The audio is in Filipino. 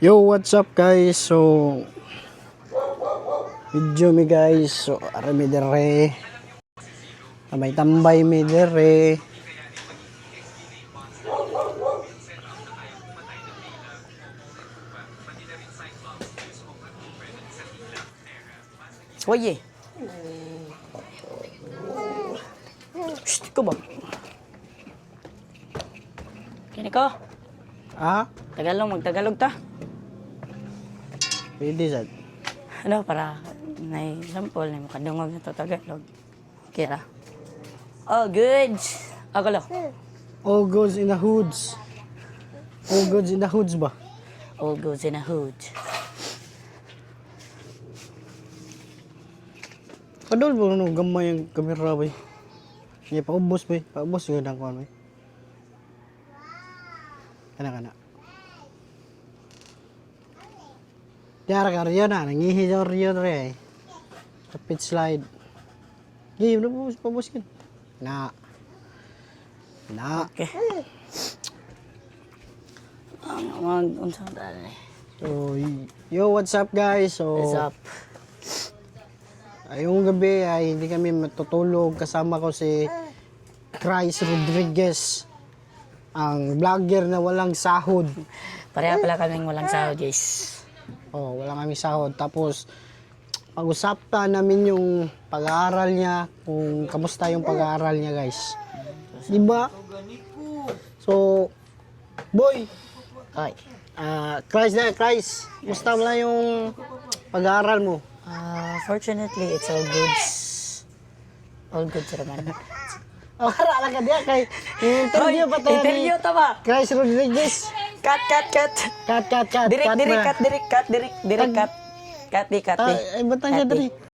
Yo, what's up guys? So, video mi guys. So, ara mi dere. Tambay-tambay mi dere. Oye. Shh, ikaw ba? Kini ko. Ah, Magtagalog ta. pwede sad. Ano, para may sample na makadungog na to Tagalog. Kira. Oh, good. Ako lo. All goes in the hoods. All goes in the hoods ba? All goes in a hood. Kadol ba no gamay ang kamera ba? Hindi paubos ba? Paubos yun ang kuwan ba? Kana. Tiara ka riyo na, nangihi sa riyo re. Sa pit slide. Game na paubos yun. Na. Okay. Unsang dali. So, yo, what's up guys? So, What's up? Ayong gabi ay hindi kami matutulog. Kasama ko si Chris Rodriguez, ang vlogger na walang sahod. Pareha pala kaming walang sahod, guys. Oh, wala kaming sahod. Tapos, pag-usapan namin yung pag-aaral niya, kung kamusta yung pag-aaral niya guys. Diba? So, boy, Ay. Chris, musta mo yung pag-aaral mo? Fortunately, it's all good. All good sa naman. Para lang ka diya kay interview pa tayo Interview ni ta ba? Chris Rodriguez. Cut. Cut. Dirik, Cut dirik, na. cut. Cut, di, cut. Cut, di. Ay, ba't na siya Cut, di. dari?